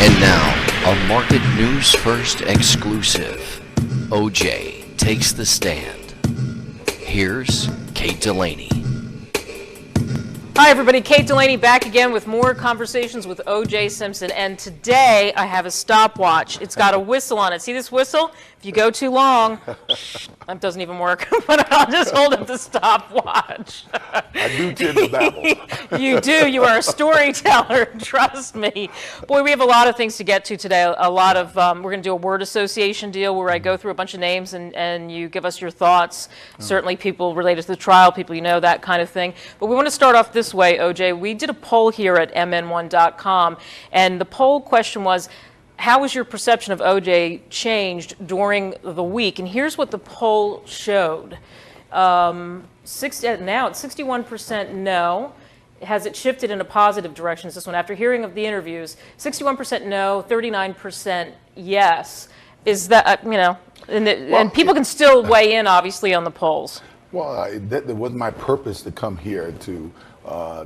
And now, a Market News First exclusive. OJ takes the stand. Here's Kate Delaney. Hi everybody, Kate Delaney back again with more conversations with O.J. Simpson, and today I have a stopwatch. It's got a whistle on it. See this whistle? If you go too long, that doesn't even work, but I'll just hold up the stopwatch. I do tend to babble. You do. You are a storyteller, trust me. Boy, we have a lot of things to get to today. A lot of, we're going to do a word association deal where I go through a bunch of names and you give us your thoughts. Certainly people related to the trial, people you know, that kind of thing. But we want to start off this way, OJ. We did a poll here at MN1.com, and the poll question was, how has your perception of OJ changed during the week? And here's what the poll showed. Now it's 61% no. Has it shifted in a positive direction? Is this one? After hearing of the interviews, 61% no, 39% yes. Is that, and people can still weigh in, obviously, on the polls. Well, that wasn't my purpose to come here to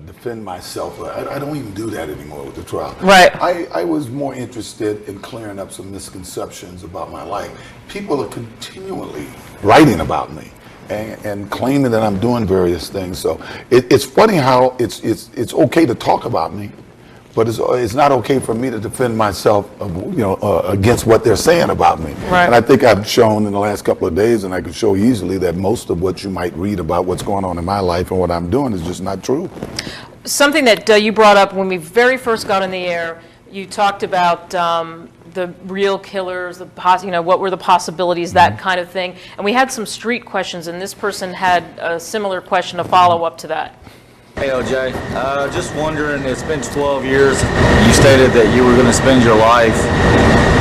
defend myself. I don't even do that anymore with the trial. Right. I was more interested in clearing up some misconceptions about my life. People are continually writing about me and claiming that I'm doing various things. So it's funny how it's okay to talk about me, but it's not okay for me to defend myself, against what they're saying about me. Right. And I think I've shown in the last couple of days, and I can show easily, that most of what you might read about what's going on in my life and what I'm doing is just not true. Something that you brought up when we very first got on the air, you talked about the real killers, what were the possibilities, that kind of thing. And we had some street questions, and this person had a similar question, a follow-up to that. Hey OJ, just wondering, it's been 12 years, you stated that you were going to spend your life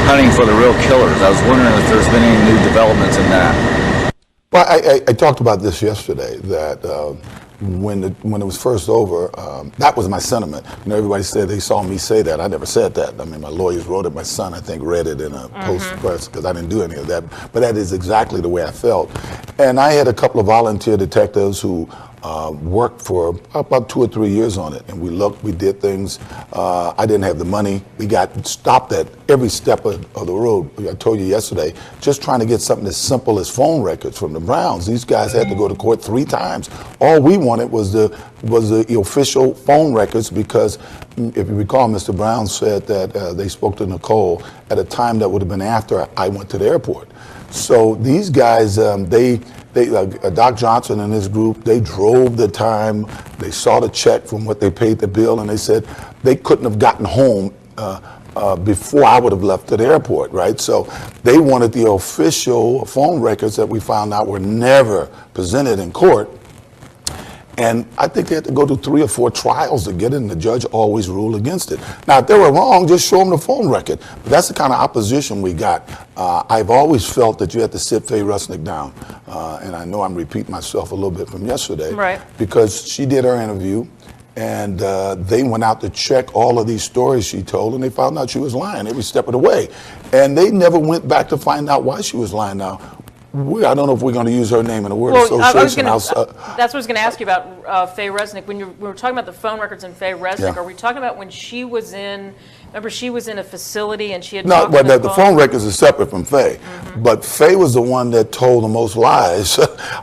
hunting for the real killers. I was wondering if there's been any new developments in that. Well, I talked about this yesterday, that when it was first over, that was my sentiment. Everybody said they saw me say that. I never said that. I mean, my lawyers wrote it. My son, I think, read it in a post-press, because I didn't do any of that. But that is exactly the way I felt. And I had a couple of volunteer detectives who worked for about 2 or 3 years on it, and we did things. I didn't have the money. We got stopped at every step of the road. I told you yesterday, just trying to get something as simple as phone records from the Browns. These guys had to go to court 3 times. All we wanted was the official phone records, because if you recall, Mr. Brown said that they spoke to Nicole at a time that would have been after I went to the airport. So these guys, Doc Johnson and his group, they drove the time. They saw the check from what they paid the bill, and they said they couldn't have gotten home before I would have left to the airport, right? So they wanted the official phone records that we found out were never presented in court. And I think they had to go to 3 or 4 trials to get it, and the judge always ruled against it. Now, if they were wrong, just show them the phone record. But that's the kind of opposition we got. I've always felt that you had to sit Faye Rusnick down. And I know I'm repeating myself a little bit from yesterday. Right. Because she did her interview, and they went out to check all of these stories she told, and they found out she was lying every step of the way. And they never went back to find out why she was lying. Now, I don't know if we're going to use her name in the word association. That's what I was going to ask you about Faye Resnick. When we were talking about the phone records in Faye Resnick, are we talking about when she was in, remember she was in a facility and she had No, but the phone records are separate from Faye. But Faye was the one that told the most lies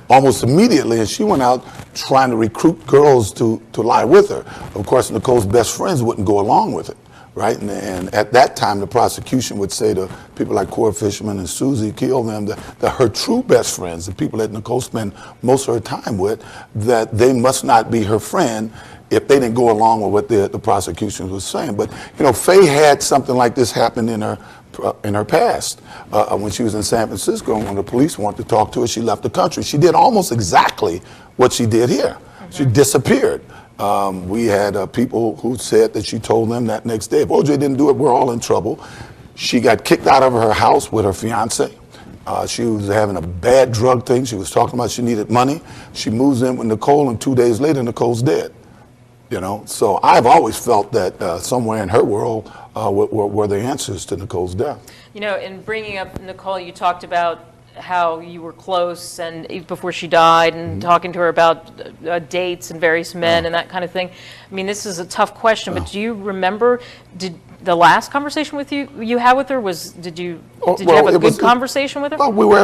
almost immediately, and she went out trying to recruit girls to lie with her. Of course, Nicole's best friends wouldn't go along with it. Right, and at that time, the prosecution would say to people like Cora Fisherman and Susie Kill them that her true best friends, the people that Nicole spent most of her time with, that they must not be her friend if they didn't go along with what the prosecution was saying. But Faye had something like this happen in her past. When she was in San Francisco, and when the police wanted to talk to her, she left the country. She did almost exactly what she did here. She disappeared. We had people who said that she told them that next day, if OJ didn't do it, we're all in trouble. She got kicked out of her house with her fiance. She was having a bad drug thing. She was talking about she needed money. She moves in with Nicole, and 2 days later, Nicole's dead. So I've always felt that somewhere in her world were the answers to Nicole's death. In bringing up Nicole, you talked about how you were close and before she died, and talking to her about dates and various men and that kind of thing. I mean, this is a tough question, but do you remember, Yeah. last conversation with you had with her did you Well, have a it good was- conversation with her? Well, we were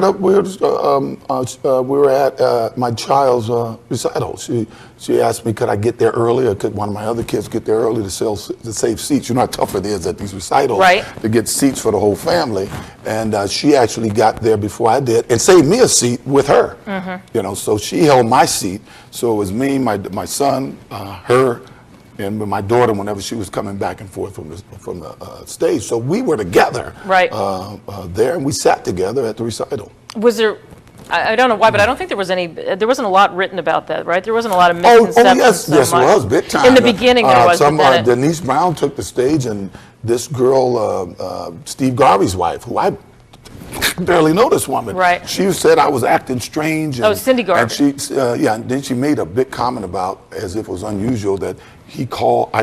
at my child's recital. She asked me, could I get there early, or could one of my other kids get there early to save seats? You know how tough it is at these recitals Right. to get seats for the whole family. And she actually got there before I did and saved me a seat with her. You know, so she held my seat. So it was me, my son, her, and my daughter whenever she was coming back and forth from the stage. So we were together Right. there, and we sat together at the recital. Was there? I don't know why, but I don't think there wasn't a lot written about that, right? There wasn't a lot of Oh, misconceptions. yes, it was, big time. In the beginning there was, but then it- Denise Brown took the stage, and this girl, Steve Garvey's wife, who I barely know this woman. Right. She said I was acting strange. And, Cindy Garvey. And she, and then she made a big comment about, as if it was unusual, that I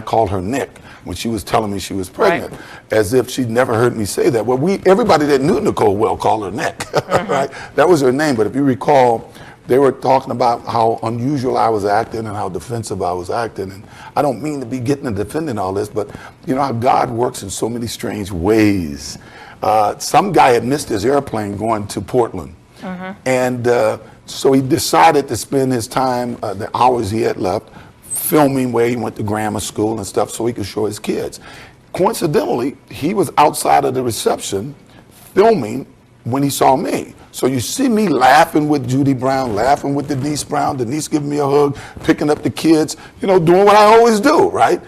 called her Nick when she was telling me she was pregnant, Right. as if she'd never heard me say that. Well, everybody that knew Nicole well called her Nick, right? That was her name. But if you recall, they were talking about how unusual I was acting and how defensive I was acting. And I don't mean to be getting and defending all this, but you know how God works in so many strange ways. Some guy had missed his airplane going to Portland. And so he decided to spend his time, the hours he had left, filming where he went to grammar school and stuff so he could show his kids. Coincidentally, he was outside of the reception filming when he saw me. So you see me laughing with Judy Brown, laughing with Denise Brown, Denise giving me a hug, picking up the kids, you know, doing what I always do, right?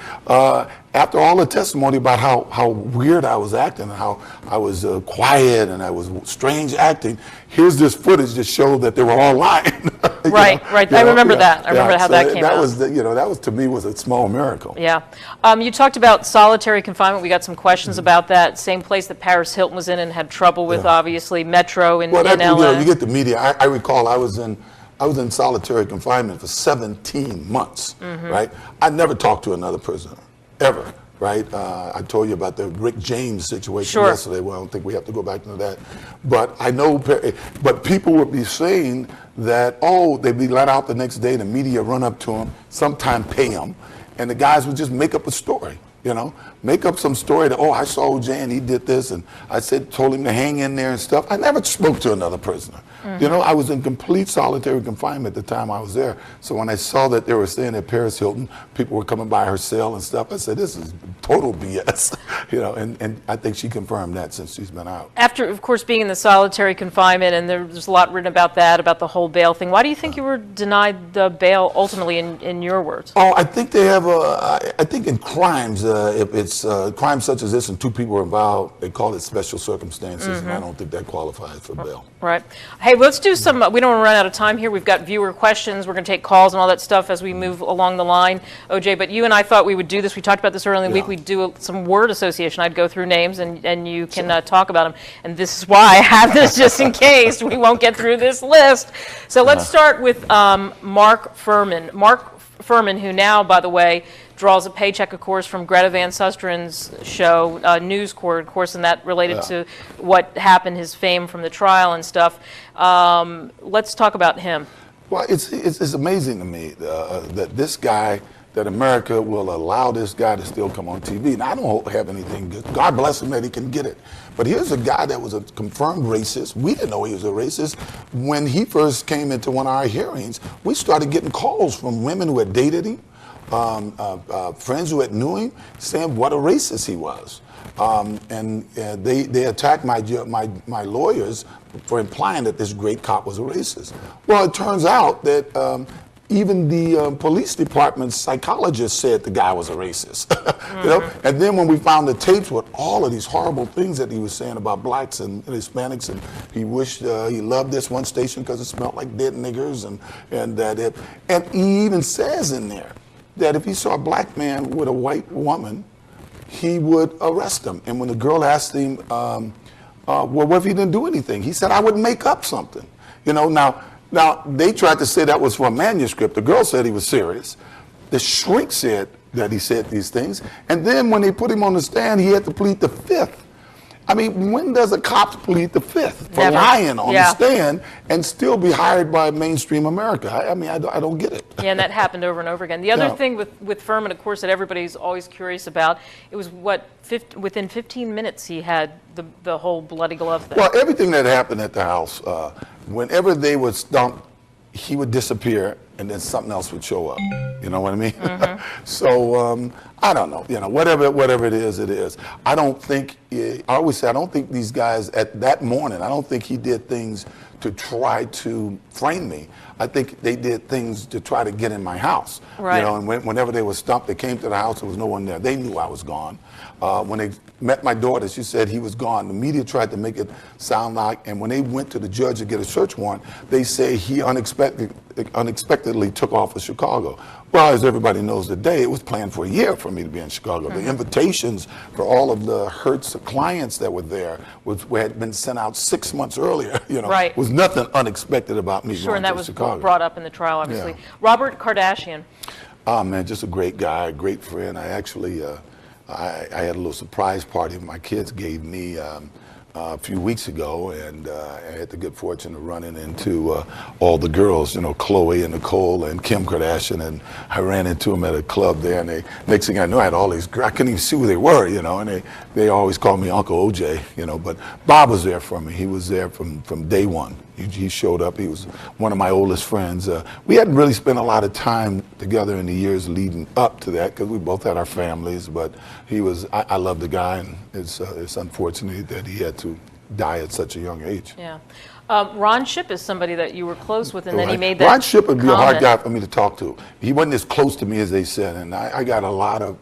After all the testimony about how weird I was acting and how I was quiet and I was strange acting, here's this footage that showed that they were all lying. Right. I remember that. I remember how so that came out. That was to me was a small miracle. Yeah. You talked about solitary confinement. We got some questions about that. Same place that Paris Hilton was in and had trouble with, obviously, Metro in Well, LA. you get the media. I recall I was in solitary confinement for 17 months, right? I never talked to another prisoner, ever, right? I told you about the Rick James situation yesterday. Well, I don't think we have to go back into that. But I know, but people would be saying that, they'd be let out the next day, the media run up to them, sometime pay them, and the guys would just make up a story. You know, make up some story that, I saw OJ and he did this, and I told him to hang in there and stuff. I never spoke to another prisoner. You know, I was in complete solitary confinement at the time I was there. So when I saw that they were staying at Paris Hilton, people were coming by her cell and stuff, I said, this is total BS. You know, and I think she confirmed that since she's been out. After, of course, being in the solitary confinement, and there's a lot written about that, about the whole bail thing, why do you think you were denied the bail ultimately, in your words? I think they have I think in crimes, if it's crimes such as this and two people are involved, they call it special circumstances, and I don't think that qualifies for bail. Right. Hey, let's do some, we don't want to run out of time here. We've got viewer questions. We're going to take calls and all that stuff as we move along the line, OJ. But you and I thought we would do this. We talked about this earlier in the week. We'd do some word association. I'd go through names and you can talk about them. And this is why I have this, just in case we won't get through this list. So let's start with Mark Furman. Mark Furman, who now, by the way, draws a paycheck, of course, from Greta Van Sustren's show, News Corps, of course, and that related to what happened, his fame from the trial and stuff. Let's talk about him. Well, it's amazing to me that this guy, that America will allow this guy to still come on TV. Now, I don't have anything good. God bless him that he can get it. But here's a guy that was a confirmed racist. We didn't know he was a racist. When he first came into one of our hearings, we started getting calls from women who had dated him, friends who had knew him, saying what a racist he was. And they attacked my lawyers for implying that this great cop was a racist. Well, it turns out that even the police department's psychologist said the guy was a racist. You know? And then when we found the tapes with all of these horrible things that he was saying about blacks and Hispanics, and he wished he loved this one station because it smelled like dead niggers, and he even says in there that if he saw a black man with a white woman, he would arrest him. And when the girl asked him, well, what if he didn't do anything? He said, I would make up something. You know, now they tried to say that was from a manuscript. The girl said he was serious. The shrink said that he said these things. And then when they put him on the stand, he had to plead the fifth. I mean, when does a cop plead the fifth for Never. lying on Yeah. the stand and still be hired by mainstream America? I mean, I don't get it. Yeah, and that happened over and over again. The other Yeah. thing with Furman, of course, that everybody's always curious about, it was within 15 minutes he had the whole bloody glove thing. Well, everything that happened at the house, whenever they would stump, he would disappear and then something else would show up. You know what I mean? So I don't know. You know, whatever it is, it is. I don't think. I always say I don't think these guys at that morning. I don't think he did things to try to frame me. I think they did things to try to get in my house. Right. You know, and whenever they were stumped, they came to the house. There was no one there. They knew I was gone. When they met my daughter, she said he was gone. The media tried to make it sound like, and when they went to the judge to get a search warrant, they say he unexpectedly took off for Chicago. Well, as everybody knows today, it was planned for a year for me to be in Chicago. The invitations for all of the Hertz clients that were there had been sent out 6 months earlier. You know, Right. was nothing unexpected about me Sure, going and that to was Chicago. brought up in the trial, obviously. Yeah. Robert Kardashian. Oh man, just a great guy, a great friend. I actually, I had a little surprise party my kids gave me a few weeks ago, and I had the good fortune of running into all the girls, you know, Khloe and Nicole and Kim Kardashian, and I ran into them at a club there, and next thing I knew, I had all these girls. I couldn't even see who they were, you know, and they always called me Uncle OJ, you know, but Bob was there for me. He was there from day one. He showed up. He was one of my oldest friends. We hadn't really spent a lot of time together in the years leading up to that because we both had our families. But he was. I love the guy, and it's unfortunate that he had to die at such a young age. Yeah. Ron Shipp is somebody that you were close with, and then he made that Ron Shipp would be a hard comment. guy for me to talk to. He wasn't as close to me as they said, and I got a lot of.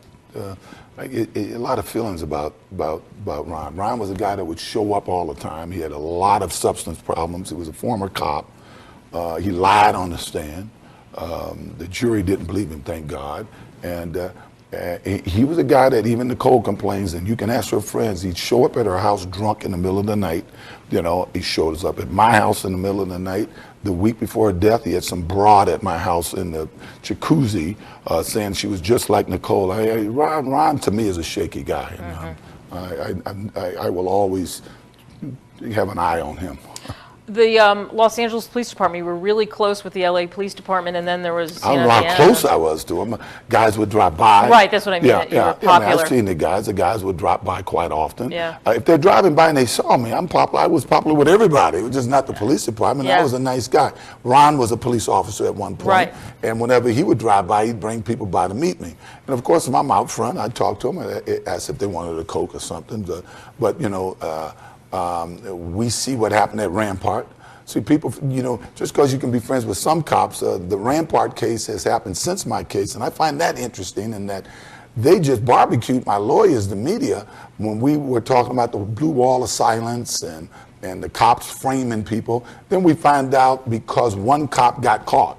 A lot of feelings about Ron. Ron was a guy that would show up all the time. He had a lot of substance problems. He was a former cop. He lied on the stand. The jury didn't believe him, thank God. And he was a guy that even Nicole complains, and you can ask her friends, he'd show up at her house drunk in the middle of the night. You know, he showed up at my house in the middle of the night. The week before her death, he had some broad at my house in the jacuzzi saying she was just like Nicole. Ron to me is a shaky guy. And, I will always have an eye on him. The Los Angeles Police Department, you were really close with the LA Police Department, and then there was, I don't know how close I was to him. Guys would drop by. Right, that's what I mean. Yeah, You were I mean, popular. I've seen the guys. The guys would drop by quite often. Yeah. If they're driving by and they saw me, I'm popular. I was popular with everybody. It was just not the police department. Yeah. I was a nice guy. Ron was a police officer at one point. Right. And whenever he would drive by, he'd bring people by to meet me. And of course, if I'm out front, I'd talk to them and ask if they wanted a Coke or something. But you know, we see what happened at Rampart. See, people, you know, just because you can be friends with some cops, the Rampart case has happened since my case, and I find that interesting in that they just barbecued my lawyers, the media, when we were talking about the blue wall of silence and the cops framing people. Then we find out because one cop got caught,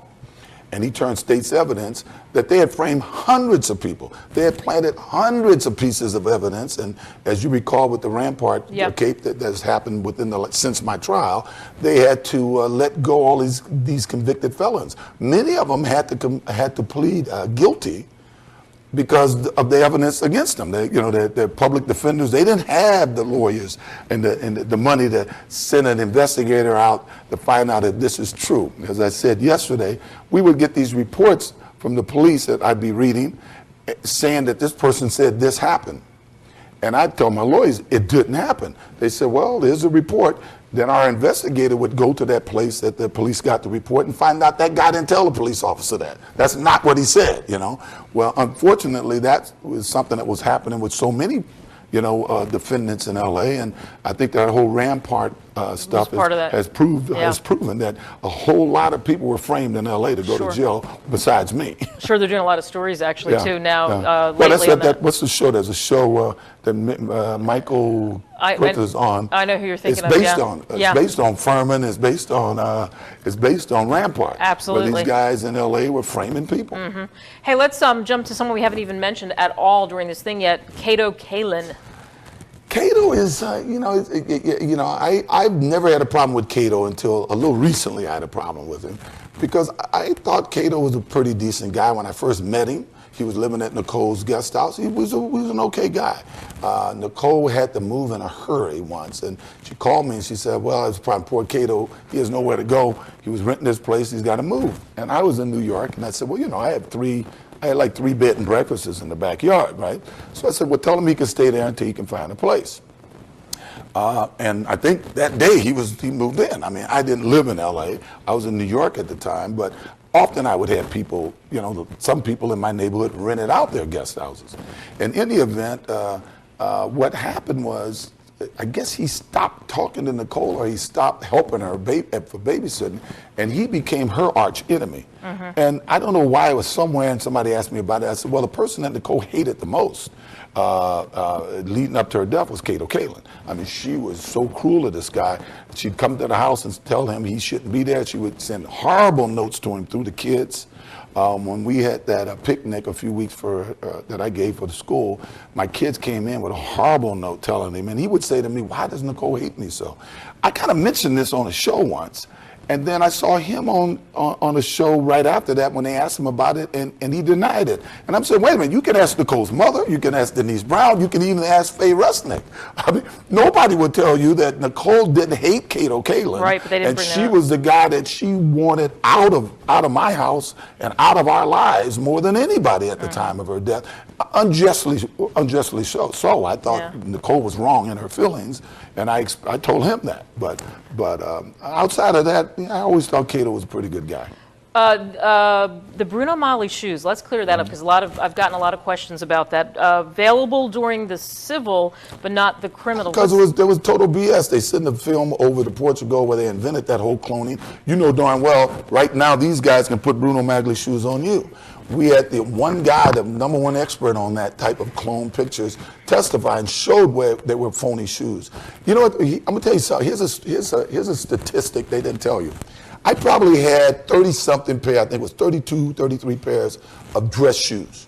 and he turned state's evidence, that they had framed hundreds of people. They had planted hundreds of pieces of evidence, and as you recall with the Rampart case that's happened since my trial, they had to let go all these convicted felons. Many of them had to plead guilty because of the evidence against them. They're public defenders. They didn't have the lawyers and the money to send an investigator out to find out if this is true. As I said yesterday, we would get these reports from the police that I'd be reading saying that this person said this happened. And I'd tell my lawyers it didn't happen. They said, well, there's a report. Then our investigator would go to that place that the police got the report and find out that guy didn't tell the police officer that. That's not what he said, you know. Well, unfortunately, that was something that was happening with so many, defendants in L.A. And I think that whole Rampart stuff has proven that a whole lot of people were framed in L.A. to go to jail besides me. Sure, they're doing a lot of stories actually too now. Well, Lately, what's the show? There's a show that Michael is on. I know who you're thinking of. It's based on Furman. It's based on Rampart. Absolutely. Where these guys in L.A. were framing people. Mm-hmm. Hey, let's jump to someone we haven't even mentioned at all during this thing yet. Kato Kalin. Kato is, I've never had a problem with Kato until a little recently I had a problem with him because I thought Kato was a pretty decent guy when I first met him. He was living at Nicole's guest house. He was an okay guy. Nicole had to move in a hurry once, and she called me and she said, well, it's probably poor Cato. He has nowhere to go. He was renting this place. He's got to move. And I was in New York, and I said, well, I had like 3 bed and breakfasts in the backyard, right? So I said, well, tell him he can stay there until he can find a place. And I think that day he moved in. I mean, I didn't live in LA. I was in New York at the time, but often I would have people, some people in my neighborhood rented out their guest houses. And in the event, what happened was, I guess he stopped talking to Nicole, or he stopped helping her for babysitting, and he became her arch enemy. And I don't know why. It was somewhere, and somebody asked me about it. I said, well, the person that Nicole hated the most leading up to her death was Cato Kalin. I mean, she was so cruel to this guy. She'd come to the house and tell him he shouldn't be there. She would send horrible notes to him through the kids. When we had that picnic a few weeks that I gave for the school, my kids came in with a horrible note telling him, and he would say to me, why does Nicole hate me so? I kind of mentioned this on a show once, and then I saw him on a show right after that when they asked him about it, and he denied it. And I'm saying, wait a minute, you can ask Nicole's mother, you can ask Denise Brown, you can even ask Faye Resnick. I mean, nobody would tell you that Nicole didn't hate Cato Kalin. Right, but they didn't and bring she that up. was the guy that she wanted out of my house and out of our lives more than anybody at the time of her death. Unjustly so. So I thought Nicole was wrong in her feelings, and I told him that. But outside of that, I always thought Cato was a pretty good guy. The Bruno Magli shoes, let's clear that up, because I've gotten a lot of questions about that. Available during the civil, but not the criminal. Because there was total BS. They sent the film over to Portugal where they invented that whole cloning. You know darn well, right now these guys can put Bruno Magli shoes on you. We had the one guy, the #1 expert on that type of clone pictures, testify and showed where they were phony shoes. You know what? I'm gonna tell you something. Here's a statistic they didn't tell you. I probably had 30-something pair, I think it was 32, 33 pairs of dress shoes.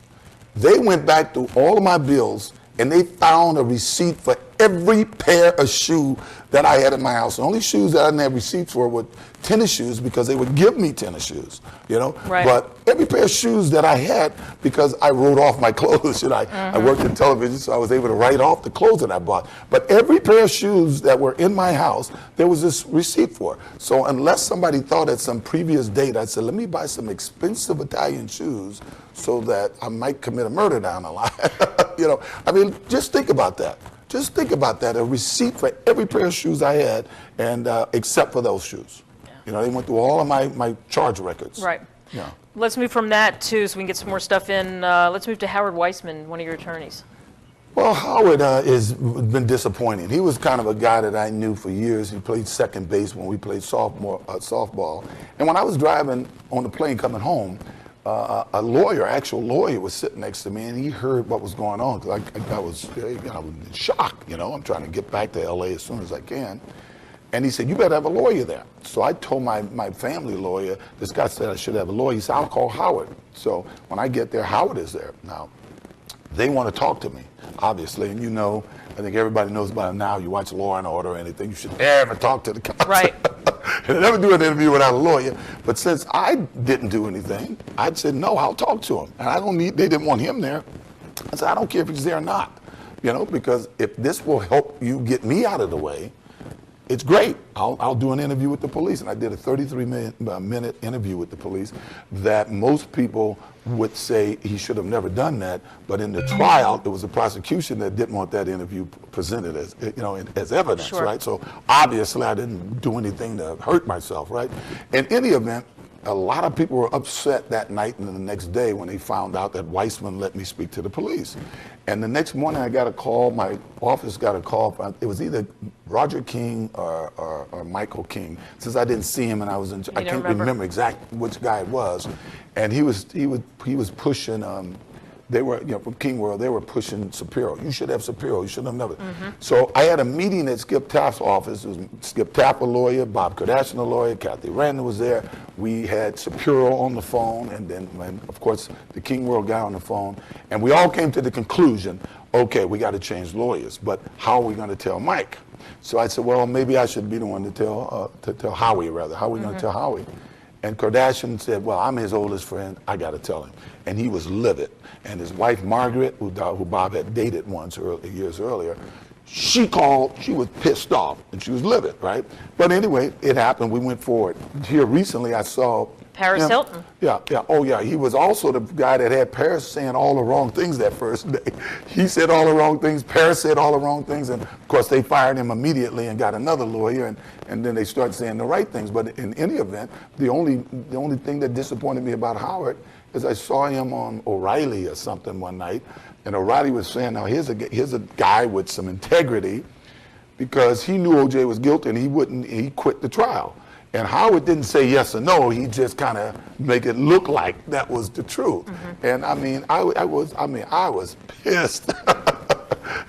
They went back through all of my bills and they found a receipt for every pair of shoe that I had in my house. The only shoes that I didn't have receipts for were tennis shoes, because they would give me tennis shoes, Right. But every pair of shoes that I had, because I wrote off my clothes, I worked in television, so I was able to write off the clothes that I bought. But every pair of shoes that were in my house, there was this receipt for. So unless somebody thought at some previous date, I said, let me buy some expensive Italian shoes so that I might commit a murder down the line. I mean, just think about that. Just think about that, a receipt for every pair of shoes I had, and except for those shoes. They went through all of my charge records. Right. Yeah. Let's move from that, too, so we can get some more stuff in. Let's move to Howard Weissman, one of your attorneys. Well, Howard has been disappointing. He was kind of a guy that I knew for years. He played second base when we played softball. And when I was driving on the plane coming home, actual lawyer was sitting next to me, and he heard what was going on, because I was in shock. I'm trying to get back to LA as soon as I can. And he said, you better have a lawyer there. So I told my family lawyer, this guy said I should have a lawyer. He said, I'll call Howard. So when I get there, Howard is there. Now, they want to talk to me, obviously. And I think everybody knows by now, you watch Law and Order or anything, you should never talk to the cops. Right. And never do an interview without a lawyer. But since I didn't do anything, I said, no, I'll talk to him. And they didn't want him there. I said, I don't care if he's there or not. Because if this will help you get me out of the way, it's great. I'll do an interview with the police. And I did a 33-minute interview with the police that most people would say he should have never done that. But in the trial, it was the prosecution that didn't want that interview presented as, as evidence, Sure. right? So obviously I didn't do anything to hurt myself, right? In any event, a lot of people were upset that night and the next day when they found out that Weissman let me speak to the police. And the next morning I got a call, my office got a call, it was either Roger King or Michael King, since I didn't see him and I can't remember exactly which guy it was. And he was pushing, they were, from King World, they were pushing Shapiro. You should have Shapiro, you should have never. So I had a meeting at Skip Taft's office. It was Skip Taft, a lawyer, Bob Kardashian, a lawyer, Kathy Randall was there. We had Shapiro on the phone, and then, of course, the King World guy on the phone. And we all came to the conclusion, okay, we got to change lawyers, but how are we going to tell Mike? So I said, well, maybe I should be the one to tell Howie, rather. How are we going to tell Howie? And Kardashian said, well, I'm his oldest friend, I got to tell him. And he was livid. And his wife, Margaret, who Bob had dated once years earlier, she called, she was pissed off, and she was livid, right? But anyway, it happened, we went forward. Here recently I saw Paris Hilton. Yeah. Oh, yeah. He was also the guy that had Paris saying all the wrong things that first day. He said all the wrong things. Paris said all the wrong things. And, of course, they fired him immediately and got another lawyer. And then they started saying the right things. But in any event, the only thing that disappointed me about Howard is I saw him on O'Reilly or something one night. And O'Reilly was saying, now, here's a guy with some integrity, because he knew O.J. was guilty and he quit the trial. And Howard didn't say yes or no. He just kind of make it look like that was the truth. Mm-hmm. And I mean, I was pissed.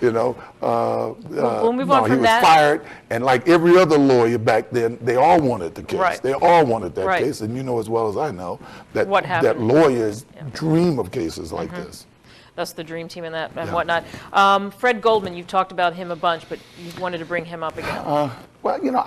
You know, we'll move on from he was that. fired, and like every other lawyer back then, they all wanted the case. Right. They all wanted that Right. case, and you know as well as I know that What happened? that lawyers dream of cases like this. That's the dream team and that and Yeah. whatnot. Fred Goldman, you've talked about him a bunch, but you wanted to bring him up again. Well, you know,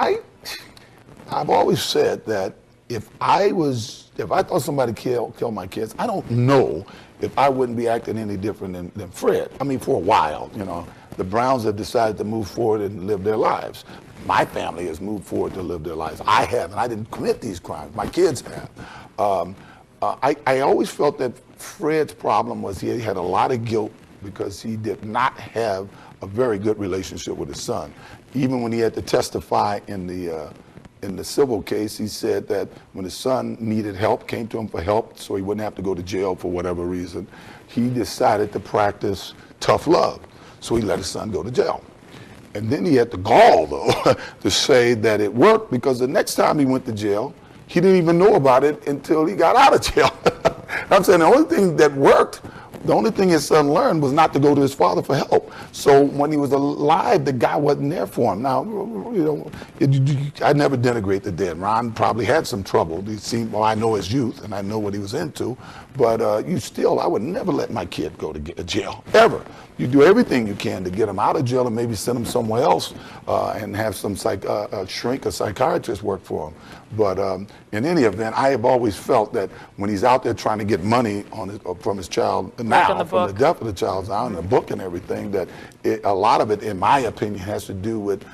I've always said that if I thought somebody killed my kids, I don't know if I wouldn't be acting any different than Fred. I mean, for a while, you know, the Browns have decided to move forward and live their lives. My family has moved forward to live their lives. I haven't. I didn't commit these crimes. My kids have. I always felt that Fred's problem was he had a lot of guilt because he did not have a very good relationship with his son. Even when he had to testify in the civil case, he said that when his son needed help, came to him for help so he wouldn't have to go to jail for whatever reason, he decided to practice tough love. So he let his son go to jail. And then he had the gall, though, to say that it worked, because the next time he went to jail, he didn't even know about it until he got out of jail. I'm saying the only thing that worked, the only thing his son learned was not to go to his father for help. So when he was alive, the guy wasn't there for him. Now, you know, I never denigrate the dead. Ron probably had some trouble. Well, I know his youth and I know what he was into, but I would never let my kid go to jail, ever. You do everything you can to get him out of jail and maybe send him somewhere else and have some shrink or psychiatrist work for him. But in any event, I have always felt that when he's out there trying to get money from his child now, from the death of the child, out in the book and everything, that a lot of it, in my opinion, has to do with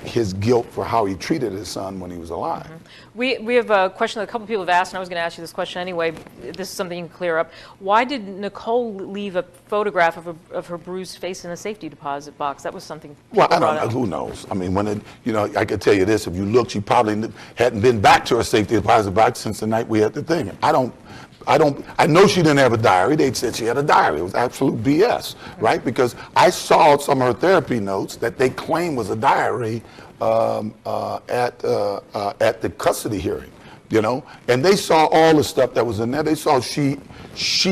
his guilt for how he treated his son when he was alive. Mm-hmm. We have a question that a couple people have asked, and I was going to ask you this question anyway. This is something you can clear up. Why did Nicole leave a photograph of her bruised face in a safety deposit box? That was something. Well, I don't know. Who knows? I mean, I could tell you this. If you look, she probably hadn't been back to her safety deposit box since the night we had the thing. I know she didn't have a diary. They said she had a diary. It was absolute BS, right? Because I saw some of her therapy notes that they claim was a diary at the custody hearing, you know? And they saw all the stuff that was in there. They saw she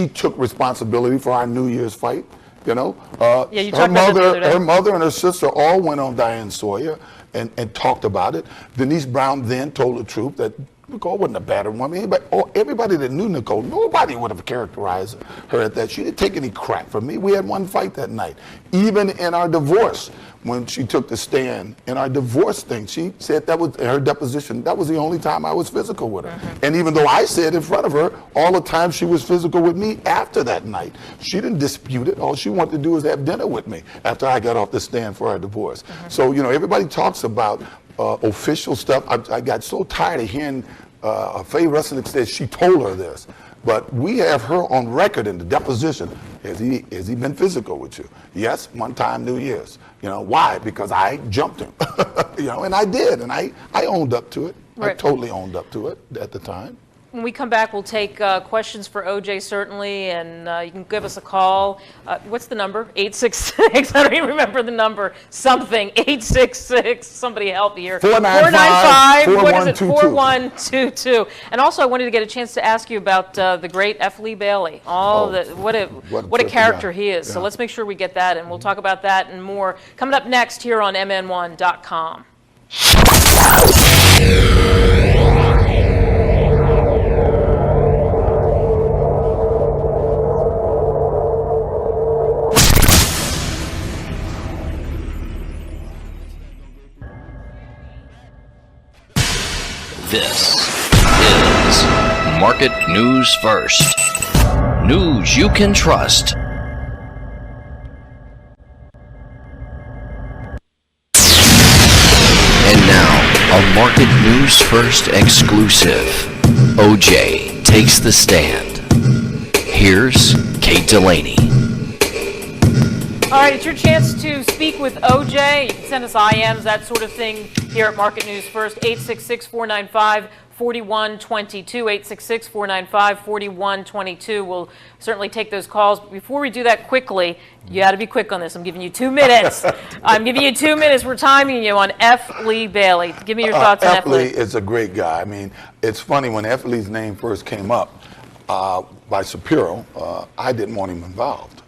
took responsibility for our New Year's fight, you know? Yeah, you talked about that the other day. Her mother and her sister all went on Diane Sawyer and talked about it. Denise Brown then told the truth that Nicole wasn't a battered woman. Everybody that knew Nicole, nobody would have characterized her at that. She didn't take any crap from me. We had one fight that night. Even in our divorce, when she took the stand, in our divorce thing, she said that was her deposition. That was the only time I was physical with her. Mm-hmm. And even though I said in front of her all the time she was physical with me after that night, she didn't dispute it. All she wanted to do was have dinner with me after I got off the stand for our divorce. Mm-hmm. So, you know, everybody talks about official stuff. I got so tired of hearing Faye Russell said she told her this, but we have her on record in the deposition. Has he been physical with you? Yes, one time, New Year's. You know why? Because I jumped him. You know, and I did, and I owned up to it. Right. I totally owned up to it at the time. When we come back, we'll take questions for OJ, certainly, and you can give us a call. What's the number? 866. I don't even remember the number. Something. 866. Somebody help me here. 495. What is it? 4122. And also, I wanted to get a chance to ask you about the great F. Lee Bailey. What a character he is. Yeah. So let's make sure we get that, and we'll talk about that and more coming up next here on MN1.com. This is is Market News First. News you can trust. And now, a Market News First exclusive. OJ takes the stand. Here's Kate Delaney. All right, it's your chance to speak with OJ. You can send us IMs, that sort of thing, here at Market News First, 866-495-4122, 866-495-4122. We'll certainly take those calls. But before we do that quickly, you got to be quick on this. I'm giving you 2 minutes. I'm giving you 2 minutes. We're timing you on F. Lee Bailey. Give me your thoughts on F. Lee. Is a great guy. I mean, it's funny, when F. Lee's name first came up by Shapiro, I didn't want him involved.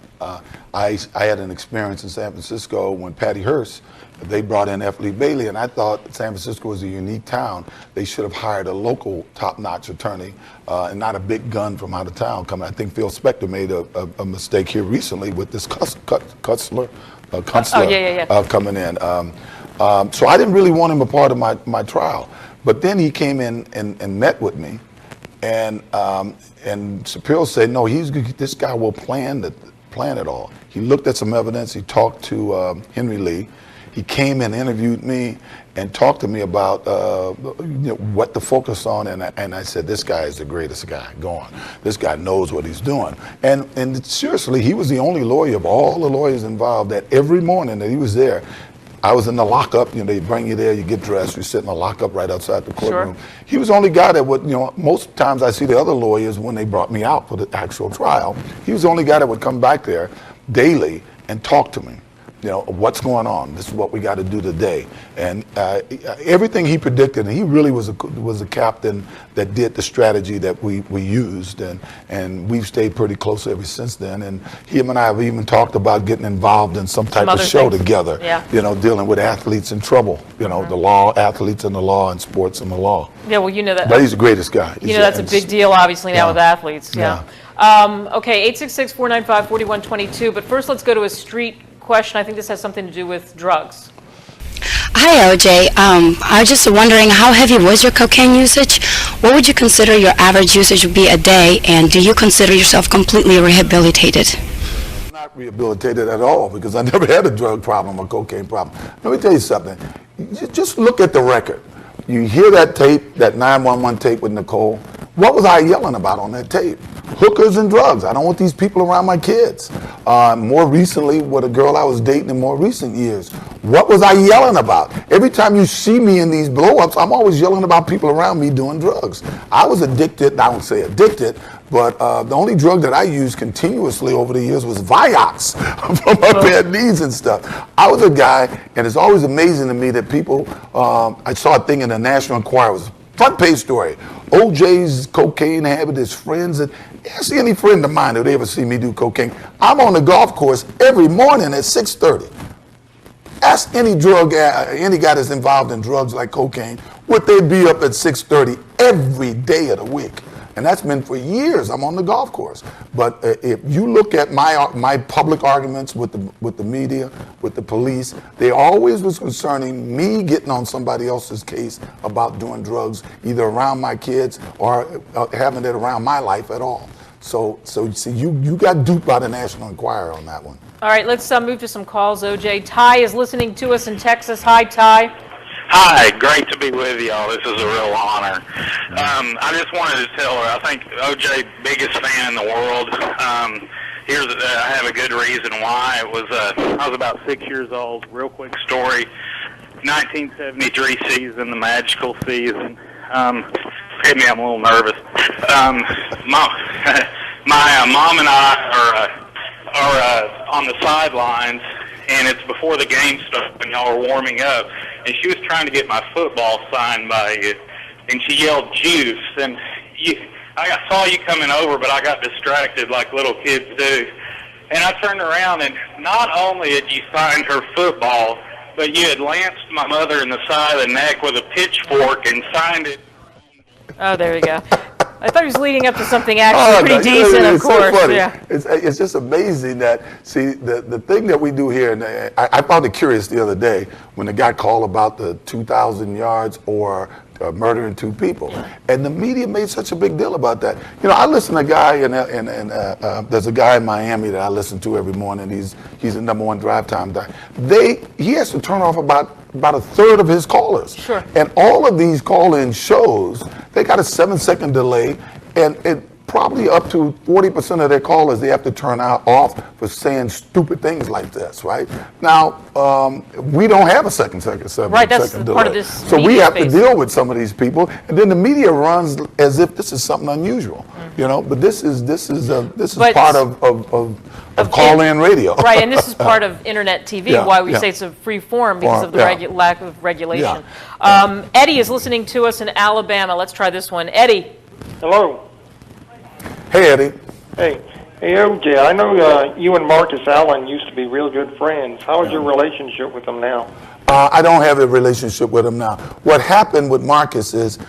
I had an experience in San Francisco when Patty Hearst, they brought in F. Lee Bailey, and I thought San Francisco was a unique town. They should have hired a local top-notch attorney and not a big gun from out of town coming. I think Phil Spector made a mistake here recently with this Kunstler coming in. So I didn't really want him a part of my trial. But then he came in and met with me, and Shapiro said, no, this guy will plan it all. He looked at some evidence. He talked to Henry Lee. He came and interviewed me and talked to me about what to focus on. And I said, this guy is the greatest guy going. This guy knows what he's doing. And seriously, he was the only lawyer of all the lawyers involved that every morning that he was there, I was in the lockup. They bring you there, you get dressed, you sit in the lockup right outside the courtroom. Sure. He was the only guy that would, most times I see the other lawyers when they brought me out for the actual trial, he was the only guy that would come back there daily and talk to me. What's going on? This is what we got to do today. And everything he predicted, and he really was a captain that did the strategy that we used, and we've stayed pretty close ever since then. And him and I have even talked about getting involved in some type of show together, dealing with athletes in trouble, the law, athletes in the law, and sports in the law. Yeah, well, that. But he's the greatest guy. That's a big deal, obviously, now with athletes. Yeah. Okay, 866-495-4122. But first, let's go to a street question. I think this has something to do with drugs. Hi, OJ. I was just wondering, how heavy was your cocaine usage? What would you consider your average usage would be a day? And do you consider yourself completely rehabilitated? I'm not rehabilitated at all, because I never had a drug problem or cocaine problem. Let me tell you something. Just look at the record. You hear that tape, that 911 tape with Nicole. What was I yelling about on that tape? Hookers and drugs. I don't want these people around my kids. More recently, with a girl I was dating in more recent years, what was I yelling about? Every time you see me in these blow-ups, I'm always yelling about people around me doing drugs. I was addicted, I won't say addicted, but the only drug that I used continuously over the years was Vioxx for my bad knees and stuff. I was a guy, and it's always amazing to me that people, I saw a thing in the National Enquirer, it was a front page story. OJ's cocaine habit, his friends, and ask any friend of mine if they ever see me do cocaine. I'm on the golf course every morning at 6:30. Ask any guy that's involved in drugs like cocaine, would they be up at 6:30 every day of the week? And that's been for years. I'm on the golf course. But if you look at my public arguments with the media, with the police, they always was concerning me getting on somebody else's case about doing drugs, either around my kids or having it around my life at all. So see, you got duped by the National Enquirer on that one. All right, let's move to some calls, OJ. Ty is listening to us in Texas. Hi, Ty. Hi, great to be with y'all. This is a real honor. I just wanted to tell her, I think OJ, biggest fan in the world. I have a good reason why. It was I was about 6 years old. Real quick story. 1973 season, the magical season. Excuse me, I'm a little nervous. My mom and I are on the sidelines, and it's before the game started, and y'all are warming up. And she was trying to get my football signed by you, and she yelled juice. And I saw you coming over, but I got distracted like little kids do. And I turned around, and not only had you signed her football, but you had lanced my mother in the side of the neck with a pitchfork and signed it. Oh, there you go. I thought he was leading up to something actually pretty decent, of course. So funny. Yeah. It's just amazing that, see, the thing that we do here, and I found it curious the other day when the guy called about the 2,000 yards or murdering 2 people. And the media made such a big deal about that. You know, I listen to a guy, and there's a guy in Miami that I listen to every morning. He's the #1 drive time guy. He has to turn off about a third of his callers. Sure. And all of these call-in shows, they got a 7-second delay, and it probably up to 40% of their callers they have to turn off for saying stupid things like this, right? Now, we don't have a 7-second Right, that's delay. part of this So we media have to space. deal with some of these people, and then the media runs as if this is something unusual, you know. But this is But- part of call-in radio. Right, and this is part of internet TV, Yeah, why we yeah. say it's a free form because of the Yeah. lack of regulation. Eddie is listening to us in Alabama. Let's try this one. Eddie. Hello. Hey, Eddie. Hey, OJ, I know you and Marcus Allen used to be real good friends. How is your relationship with them now? I don't have a relationship with him now. What happened with Marcus is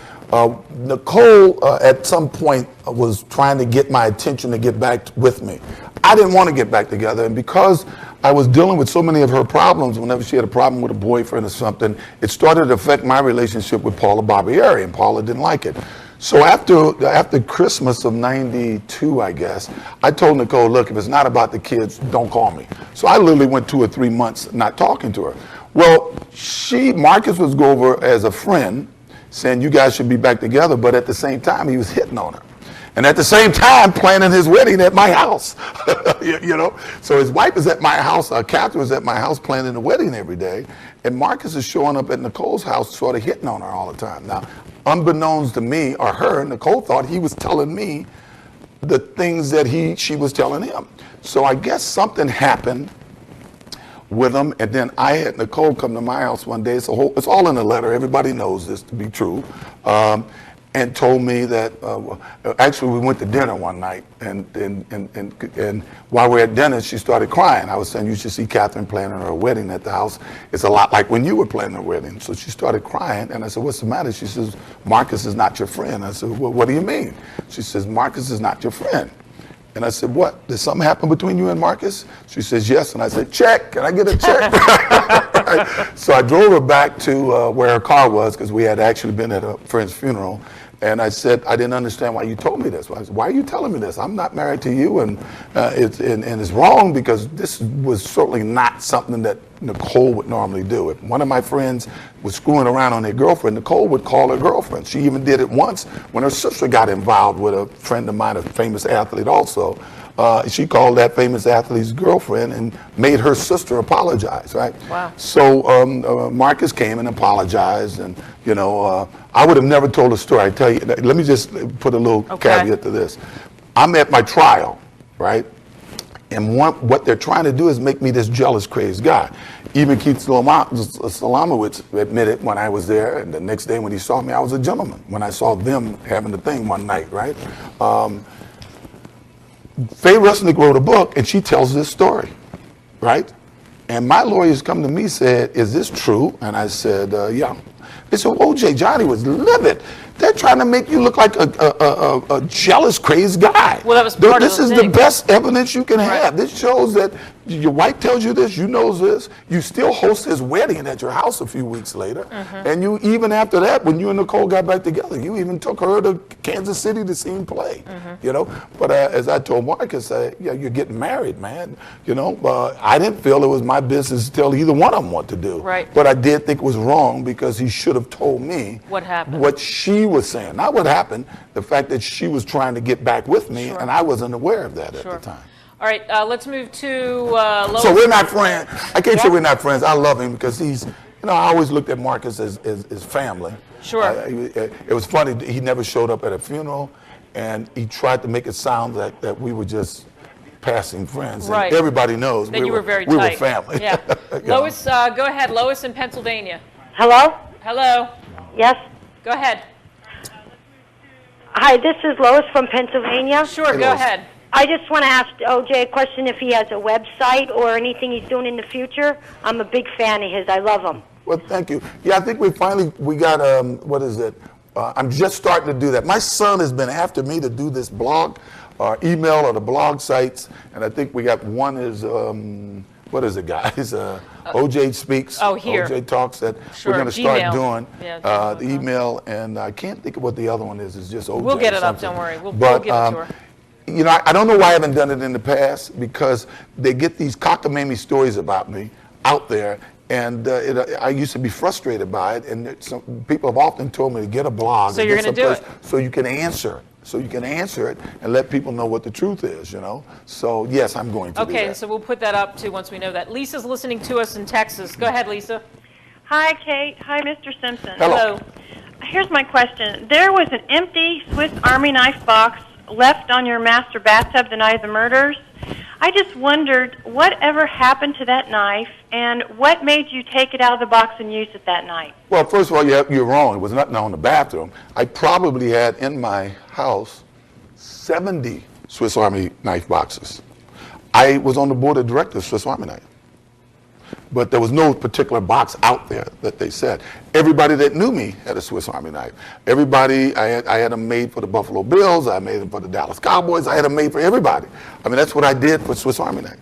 Nicole at some point was trying to get my attention to get back with me. I didn't want to get back together, and because I was dealing with so many of her problems, whenever she had a problem with a boyfriend or something, it started to affect my relationship with Paula Barbieri, and Paula didn't like it. So after Christmas of '92, I guess, I told Nicole, look, if it's not about the kids, don't call me. So I literally went 2 or 3 months not talking to her. Well, Marcus was go over as a friend, saying you guys should be back together, but at the same time, he was hitting on her. And at the same time, planning his wedding at my house, you know? So his wife is at my house, Catherine is at my house planning the wedding every day, and Marcus is showing up at Nicole's house sort of hitting on her all the time. Now, unbeknownst to me or her, Nicole thought he was telling me the things that she was telling him. So I guess something happened with him, and then I had Nicole come to my house one day. It's all in the letter. Everybody knows this to be true. And told me that actually we went to dinner one night, and while we were at dinner, she started crying. I was saying you should see Catherine planning her wedding at the house. It's a lot like when you were planning a wedding. So she started crying, and I said, "What's the matter?" She says, "Marcus is not your friend." I said, "Well, what do you mean?" She says, "Marcus is not your friend." And I said, "What? Did something happen between you and Marcus?" She says, "Yes." And I said, "Check. Can I get a check?" So I drove her back to where her car was, because we had actually been at a friend's funeral. And I said, "I didn't understand why you told me this." I said, "Why are you telling me this? I'm not married to you, and it's wrong, because this was certainly not something that Nicole would normally do. If one of my friends was screwing around on their girlfriend, Nicole would call her girlfriend. She even did it once when her sister got involved with a friend of mine, a famous athlete also. She called that famous athlete's girlfriend and made her sister apologize, right?" Wow. So Marcus came and apologized, and I would have never told a story. I tell you, let me just put a little caveat to this. I'm at my trial, right? And what they're trying to do is make me this jealous, crazed guy. Even Keith Salamowicz admitted when I was there, and the next day when he saw me, I was a gentleman. When I saw them having the thing one night, right? Faye Rusnick wrote a book, and she tells this story, right? And my lawyers come to me and said, "Is this true?" And I said, "Yeah." They said, "OJ, Johnny was livid. They're trying to make you look like a jealous, crazed guy." Well, that was part of This the is thing. the best evidence you can Right. have. This shows that your wife tells you this, you knows this, you still host his wedding at your house a few weeks later, and you even after that, when you and Nicole got back together, you even took her to Kansas City to see him play, But as I told Marcus, yeah, you're getting married, man. I didn't feel it was my business to tell either one of them what to do. Right. But I did think it was wrong, because he should have told me What happened. what she was saying, not what happened. The fact that she was trying to get back with me, and I wasn't aware of that at the time. All right, let's move to Lois. So we're not friends. I can't say we're not friends. I love him because he's, I always looked at Marcus as family. Sure. It was funny. He never showed up at a funeral, and he tried to make it sound like that we were just passing friends. And Right. everybody knows That we you were very we tight. were family. Yeah. You know? Lois, go ahead. Lois in Pennsylvania. Hello? Hello. Yes? Go ahead. Hi, this is Lois from Pennsylvania. Sure, Hey, go Lois. ahead. I just want to ask OJ a question if he has a website or anything he's doing in the future. I'm a big fan of his. I love him. Well, thank you. Yeah, I think we got, what is it? I'm just starting to do that. My son has been after me to do this blog, email or the blog sites, and I think we got one is what is it, guys? OJ Speaks. Oh, here. OJ Talks that Sure, we're going to start Gmail. doing. Yeah, the email, and I can't think of what the other one is. It's just OJ. We'll get it up, something. don't worry. We'll But, give it to her. You know, I don't know why I haven't done it in the past, because they get these cockamamie stories about me out there, and I used to be frustrated by it, and some people have often told me to get a blog. So you're going to do it. So you can answer. So you can answer it and let people know what the truth is, you know. So yes, I'm going to do Okay, that. so we'll put that up too once we know that. Lisa's listening to us in Texas. Go ahead, Lisa. Hi, Kate. Hi, Mr. Simpson. Hello. Here's my question. There was an empty Swiss Army knife box left on your master bathtub the night of the murders. I just wondered whatever happened to that knife and what made you take it out of the box and use it that night. Well, first of all, you're wrong. It was nothing on the bathroom. I probably had in my house 70 Swiss Army knife boxes. I was on the board of directors of Swiss Army knife. But there was no particular box out there that they said. Everybody that knew me had a Swiss Army knife. Everybody, I had them made for the Buffalo Bills. I made them for the Dallas Cowboys. I had them made for everybody. I mean, that's what I did for Swiss Army knife.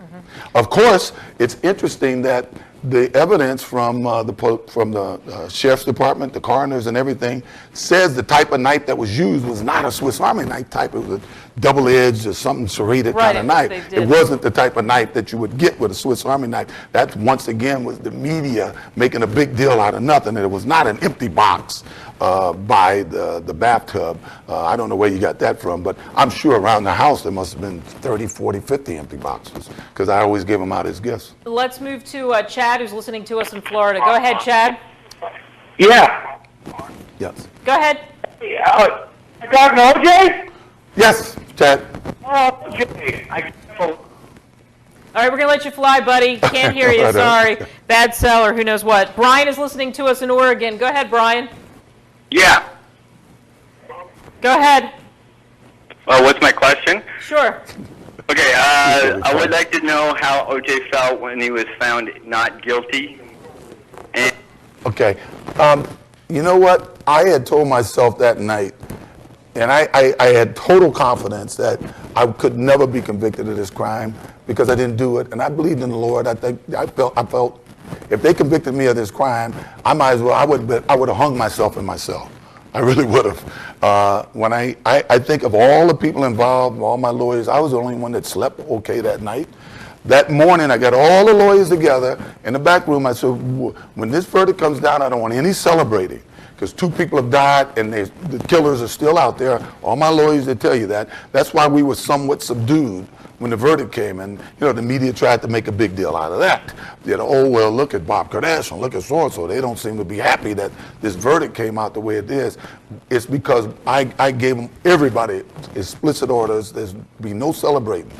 Of course, it's interesting that the evidence from the sheriff's department, the coroners and everything, says the type of knife that was used was not a Swiss Army knife type. It was a double-edged or something serrated kind of knife. It wasn't the type of knife that you would get with a Swiss Army knife. That, once again, was the media making a big deal out of nothing. And it was not an empty box by the bathtub. I don't know where you got that from, but I'm sure around the house there must have been 30, 40, 50 empty boxes, because I always give them out as gifts. Let's move to Chad, who's listening to us in Florida. Go ahead, Chad. Yeah. Yes. Go ahead. Talking to OJ? Yes, Chad. OJ. All right, we're going to let you fly, buddy. Can't hear you, sorry. Bad seller, who knows what. Brian is listening to us in Oregon. Go ahead, Brian. Yeah. Go ahead. What's my question? Sure. Okay, I would like to know how O.J. felt when he was found not guilty. And Okay. You know what? I had told myself that night, and I had total confidence that I could never be convicted of this crime because I didn't do it, and I believed in the Lord. I felt if they convicted me of this crime, I might as well. I would have hung myself in myself. I really would have. When I think of all the people involved, all my lawyers, I was the only one that slept okay that night. That morning, I got all the lawyers together in the back room. I said, when this verdict comes down, I don't want any celebrating, because 2 people have died and the killers are still out there. All my lawyers, they tell you that. That's why we were somewhat subdued when the verdict came, and the media tried to make a big deal out of that. Oh well, look at Bob Kardashian, look at so-and-so. They don't seem to be happy that this verdict came out the way it is. It's because I gave them, everybody, explicit orders. There's be no celebrating.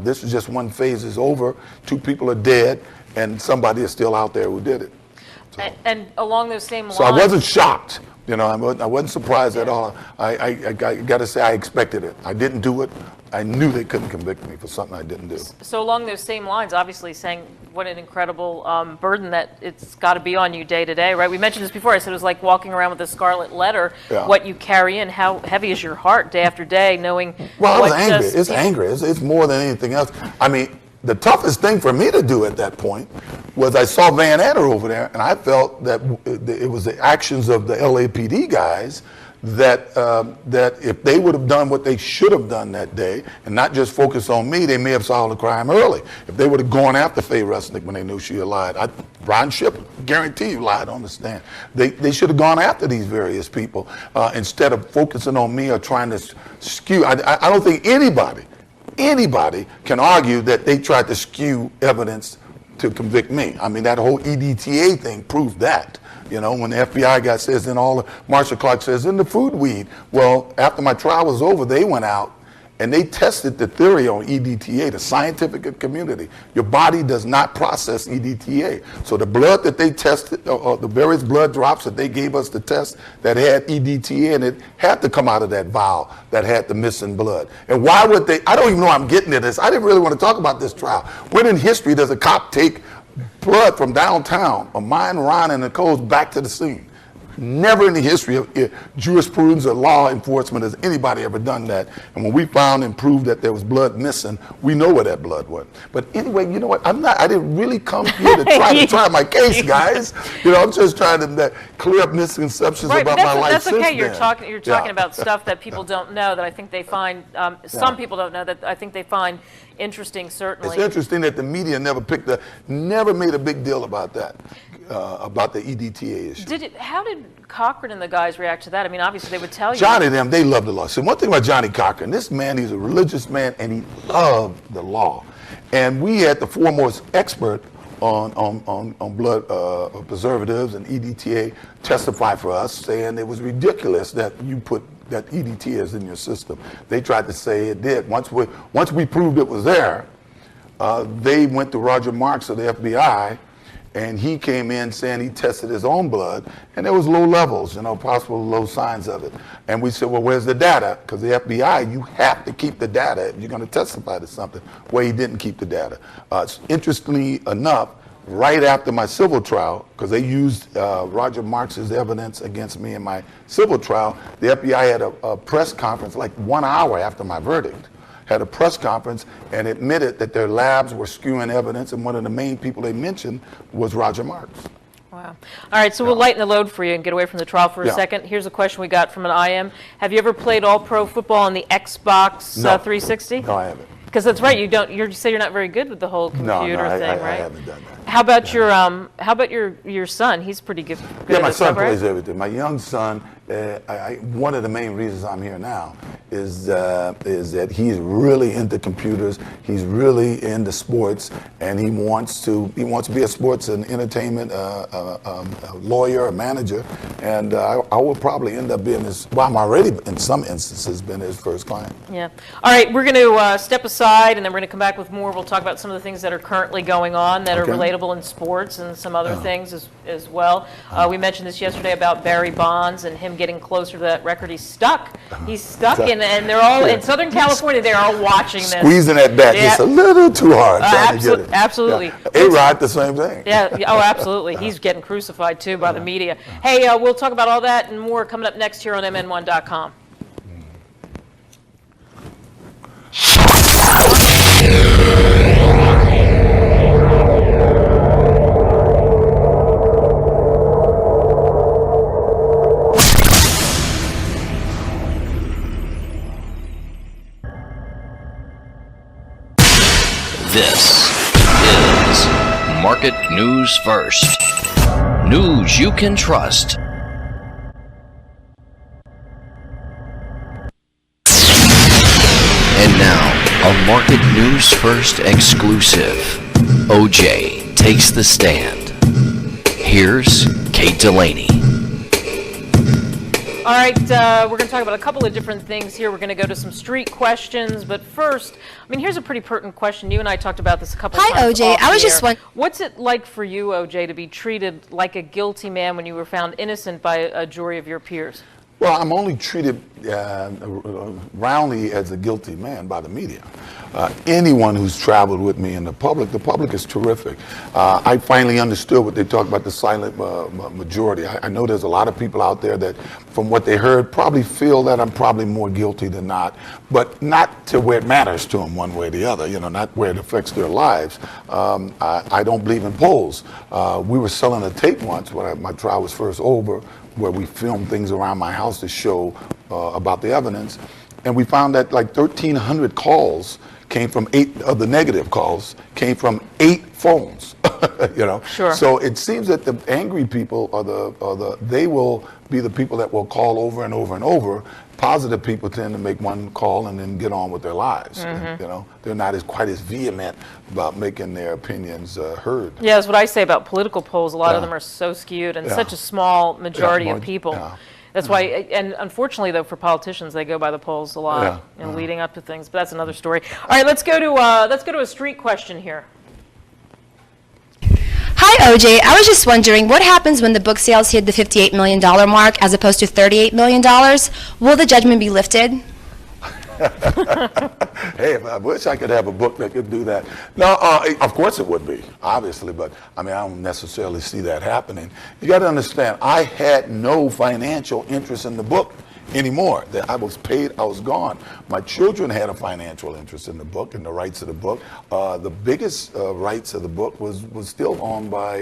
This is just one phase is over. 2 people are dead, and somebody is still out there who did it. So, and along those same lines. So I wasn't shocked. I wasn't surprised at all. I got to say I expected it. I didn't do it. I knew they couldn't convict me for something I didn't do. So along those same lines, obviously saying what an incredible burden that it's got to be on you day to day, right? We mentioned this before. I said it was like walking around with a scarlet letter, what you carry in, how heavy is your heart day after day, knowing Well, I was angry. It's angry. It's more than anything else. I mean, the toughest thing for me to do at that point was I saw Van Etter over there, and I felt that it was the actions of the LAPD guys that if they would have done what they should have done that day and not just focus on me, they may have solved the crime early. If they would have gone after Faye Resnick when they knew she had lied, Ron Shipp, guarantee you, lied on the stand. They should have gone after these various people instead of focusing on me or trying to skew. I don't think anybody can argue that they tried to skew evidence to convict me. I mean, that whole EDTA thing proved that. When the FBI guy says, then Marshall Clark says, in the food weed. Well, after my trial was over, they went out and they tested the theory on EDTA, the scientific community. Your body does not process EDTA. So the blood that they tested, or the various blood drops that they gave us to test that had EDTA in it, had to come out of that vial that had the missing blood. And why would they? I don't even know I'm getting to this. I didn't really want to talk about this trial. When in history does a cop take blood from downtown of mine, Ron, and Nicole's back to the scene? Never in the history of jurisprudence or law enforcement has anybody ever done that. And when we found and proved that there was blood missing, we know where that blood went. But anyway, you know what? I didn't really come here to try my case, guys. You know, I'm just trying to clear up misconceptions about my life. That's okay. Since You're then. talking about stuff that people don't know that I think they find. Some people don't know that I think they find interesting. Certainly, it's interesting that the media never made a big deal about that. About the EDTA issue. How did Cochran and the guys react to that? I mean, obviously they would tell you. Johnny and them, they love the law. So one thing about Johnny Cochran, this man, he's a religious man, and he loved the law. And we had the foremost expert on blood preservatives and EDTA testify for us, saying it was ridiculous that you put that EDTA is in your system. They tried to say it did. Once we proved it was there, they went to Roger Marks of the FBI. And he came in saying he tested his own blood, and there was low levels, possible low signs of it. And we said, well, where's the data? Because the FBI, you have to keep the data if you're going to testify to something. Well, he didn't keep the data. Interestingly enough, right after my civil trial, because they used Roger Marks's evidence against me in my civil trial, the FBI had a press conference like 1 hour after my verdict. Had a press conference and admitted that their labs were skewing evidence, and one of the main people they mentioned was Roger Marks. Wow. All right, so we'll lighten the load for you and get away from the trial for a second. Here's a question we got from an IM. Have you ever played All-Pro football on the Xbox 360? No, I haven't. Because that's right, you say you're not very good with the whole computer thing, right? I haven't done that. How about your son? He's pretty good. Yeah, my at son stuff, right? plays everything. My young son, one of the main reasons I'm here now is that he's really into computers. He's really into sports, and he wants to be a sports and entertainment lawyer, a manager, and I will probably end up being his. Well, I'm already in some instances been his first client. Yeah. All right, we're going to step aside, and then we're going to come back with more. We'll talk about some of the things that are currently going on that are relatable in sports and some other things as well. We mentioned this yesterday about Barry Bonds and him getting closer to that record. He's stuck. He's stuck, and they're all in Southern California. They're all watching this. Squeezing that bat just a little too hard. Trying to get it. Absolutely. Yeah. A-Rod, the same thing. Yeah. Oh, absolutely. He's getting crucified too by the media. Hey, we'll talk about all that and more coming up next here on MN1.com. This is Market News First. News you can trust. And now, a Market News First exclusive. OJ takes the stand. Here's Kate Delaney. All right, we're going to talk about a couple of different things here. We're going to go to some street questions, but first, here's a pretty pertinent question. You and I talked about this a couple of times. Hi, OJ. I was just wondering. What's it like for you, OJ, to be treated like a guilty man when you were found innocent by a jury of your peers? Well, I'm only treated roundly as a guilty man by the media. Anyone who's traveled with me in the public is terrific. I finally understood what they talk about, the silent majority. I know there's a lot of people out there that, from what they heard, probably feel that I'm probably more guilty than not, but not to where it matters to them one way or the other, not where it affects their lives. I don't believe in polls. We were selling a tape once when my trial was first over, where we filmed things around my house to show about the evidence. And we found that like 1,300 calls came from 8 of the negative calls came from 8 phones. Sure. So it seems that the angry people they will be the people that will call over and over and over. Positive people tend to make one call and then get on with their lives. Mm-hmm. And, they're not quite as vehement about making their opinions heard. Yeah, that's what I say about political polls. A lot of them are so skewed and such a small majority of people. Yeah. That's why, and unfortunately, though, for politicians, they go by the polls a lot, leading up to things. But that's another story. All right, let's go to a street question here. Hi, OJ. I was just wondering, what happens when the book sales hit the $58 million mark as opposed to $38 million? Will the judgment be lifted? Hey, I wish I could have a book that could do that. No, of course it would be, obviously, but I mean, I don't necessarily see that happening. You got to understand, I had no financial interest in the book anymore. That I was paid, I was gone. My children had a financial interest in the book and the rights of the book. The biggest rights of the book was still owned by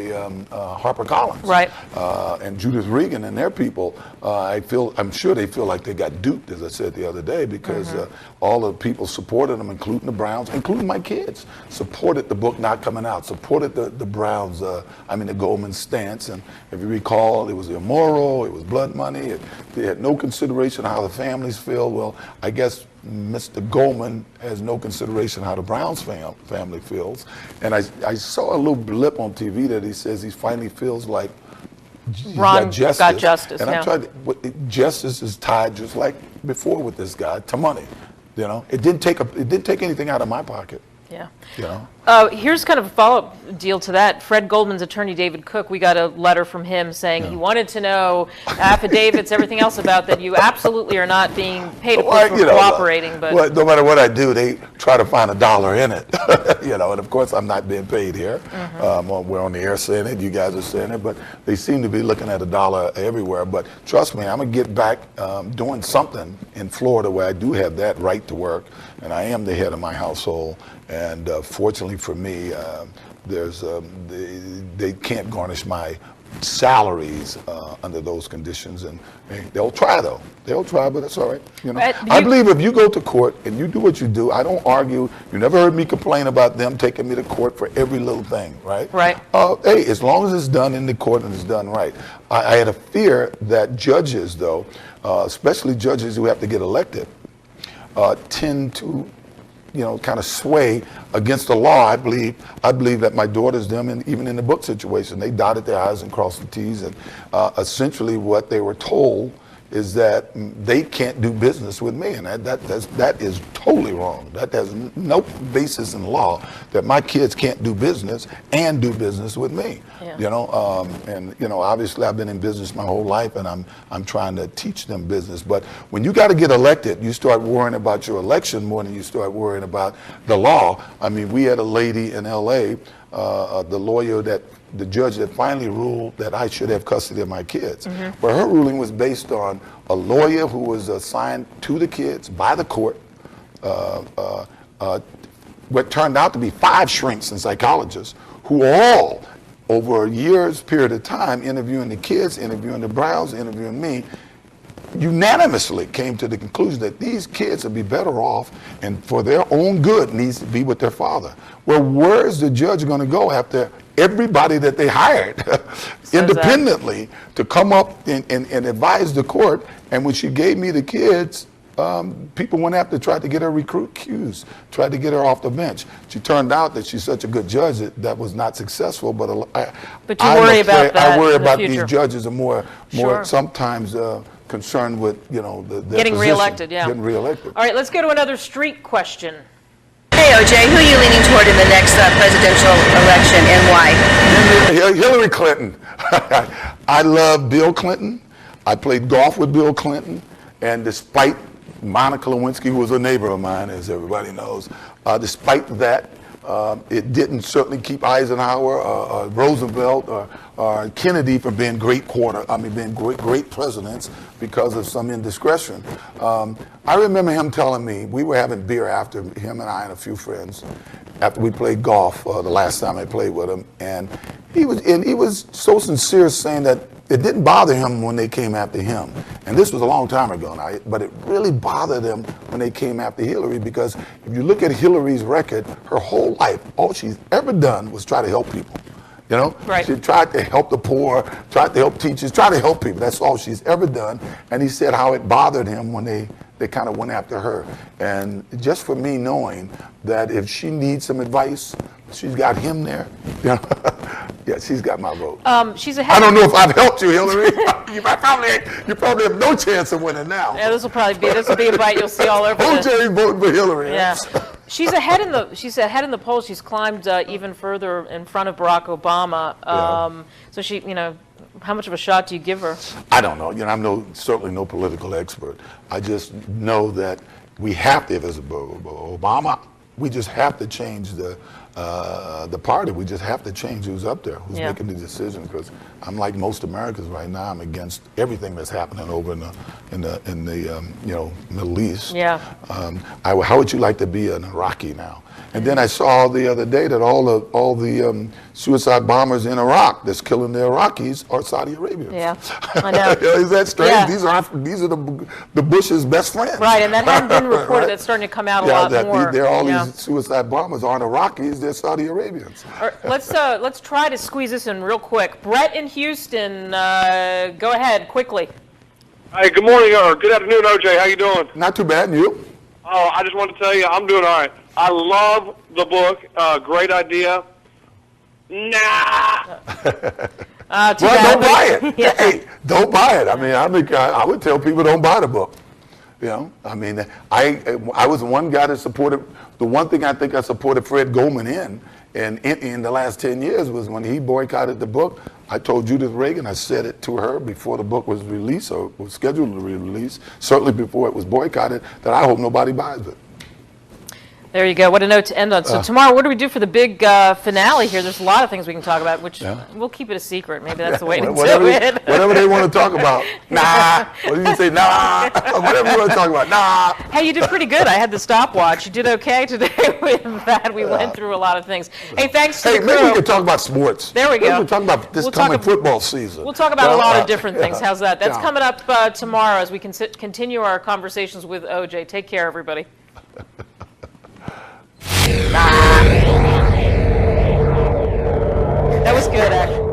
HarperCollins, right? And Judith Regan and their people. I'm sure they feel like they got duped, as I said the other day, because all the people supported them, including the Browns, including my kids, supported the book not coming out, supported the Browns. The Goldman stance. And if you recall, it was immoral. It was blood money. They had no consideration of how the families feel. Well, I guess Mr. Goldman has no consideration how the Browns family feels. And I saw a little blip on TV that he says he finally feels like Ron got justice. got justice. And yeah. I tried justice is tied, just like before with this guy, to money. You know, it didn't take anything out of my pocket. Yeah. You know. Here's kind of a follow-up deal to that. Fred Goldman's attorney, David Cook, we got a letter from him saying he wanted to know affidavits, everything else about that. You absolutely are not being paid for cooperating. But no matter what I do, they try to find $1 in it. You know, and of course I'm not being paid here. We're on the air saying it, you guys are saying it, but they seem to be looking at $1 everywhere. But trust me, I'm going to get back doing something in Florida where I do have that right to work, and I am the head of my household. And fortunately for me, they can't garnish my salaries under those conditions, and they'll try though. They'll try, but it's all right. You know, I believe if you go to court and you do what you do, I don't argue. You never heard me complain about them taking me to court for every little thing, right? Right. Hey, as long as it's done in the court and it's done right. I had a fear that judges, though, especially judges who have to get elected, tend to kind of sway against the law. I believe that my daughters, them, and even in the book situation, they dotted their I's and crossed the T's, and essentially what they were told is that they can't do business with me, and that is totally wrong. That has no basis in law that my kids can't do business and do business with me. Yeah. Obviously I've been in business my whole life, and I'm trying to teach them business. But when you got to get elected, you start worrying about your election more than you start worrying about the law. I mean, we had a lady in L.A., the judge that finally ruled that I should have custody of my kids. But her ruling was based on a lawyer who was assigned to the kids by the court, what turned out to be 5 shrinks and psychologists who all, over a year's period of time, interviewing the kids, interviewing the Browns, interviewing me, unanimously came to the conclusion that these kids would be better off, and for their own good needs to be with their father. Well, where is the judge going to go after everybody that they hired independently to come up and advise the court? And when she gave me the kids, people went after, tried to get her recused, tried to get her off the bench. She turned out that she's such a good judge that was not successful. But you worry about that. I worry about future. these judges are more sometimes concerned with getting reelected. Yeah, getting reelected. All right, let's go to another street question. Hey, OJ, who are you leaning toward in the next presidential election, and why? Hillary Clinton. I love Bill Clinton. I played golf with Bill Clinton, and despite Monica Lewinsky, who was a neighbor of mine, as everybody knows, despite that, it didn't certainly keep Eisenhower, Roosevelt, or Kennedy from being great presidents because of some indiscretion. I remember him telling me, we were having beer after, him and I and a few friends, after we played golf the last time I played with him, and he was so sincere, saying that it didn't bother him when they came after him. And this was a long time ago now, but it really bothered him when they came after Hillary, because if you look at Hillary's record, her whole life, all she's ever done was try to help people. You know, right. She tried to help the poor, tried to help teachers, tried to help people. That's all she's ever done. And he said how it bothered him when they kind of went after her. And just for me knowing that if she needs some advice, she's got him there. You know? Yeah, she's got my vote. She's ahead. I don't know if I've helped you, Hillary. you probably have no chance of winning now. Yeah, this will be a bite you'll see all over. OJ voting for Hillary. Yeah. She's ahead in the polls. She's climbed even further in front of Barack Obama. So she, how much of a shot do you give her? I don't know. I'm certainly no political expert. I just know that we have to, if it's Obama, we just have to change the party. We just have to change who's up there, who's making the decision. Because I'm like most Americans right now. I'm against everything that's happening over in the Middle East. Yeah. How would you like to be an Iraqi now? And then I saw the other day that all the suicide bombers in Iraq that's killing the Iraqis are Saudi Arabians. Yeah, I know. Is that strange? Yeah. These are the Bush's best friends. Right, and that hadn't been reported. Right? That's starting to come out a lot more. These suicide bombers aren't Iraqis; they're Saudi Arabians. Let's try to squeeze this in real quick. Brett in Houston, go ahead quickly. Hey, good morning or good afternoon, OJ. How you doing? Not too bad, and you? Oh, I just wanted to tell you, I'm doing all right. I love the book. Great idea. Nah. Don't buy it. Yeah. Hey, don't buy it. I mean, I would tell people don't buy the book. You know, I mean, I was one guy that supported. The one thing I think I supported Fred Goldman in the last 10 years was when he boycotted the book. I told Judith Reagan, I said it to her before the book was released or was scheduled to be released, certainly before it was boycotted, that I hope nobody buys it. There you go. What a note to end on. So tomorrow, what do we do for the big finale here? There's a lot of things we can talk about, which we'll keep it a secret. Maybe that's the way to do it. Whatever they want to talk about. Nah. What did you say? Nah. Whatever you want to talk about. Nah. Hey, you did pretty good. I had the stopwatch. You did okay today with that. We went through a lot of things. Hey, thanks to the crew. Maybe we could talk about sports. There we go. We'll talk about this coming football season. We'll talk about a lot of different things. How's that? That's coming up tomorrow as we continue our conversations with OJ. Take care, everybody. That was good, actually.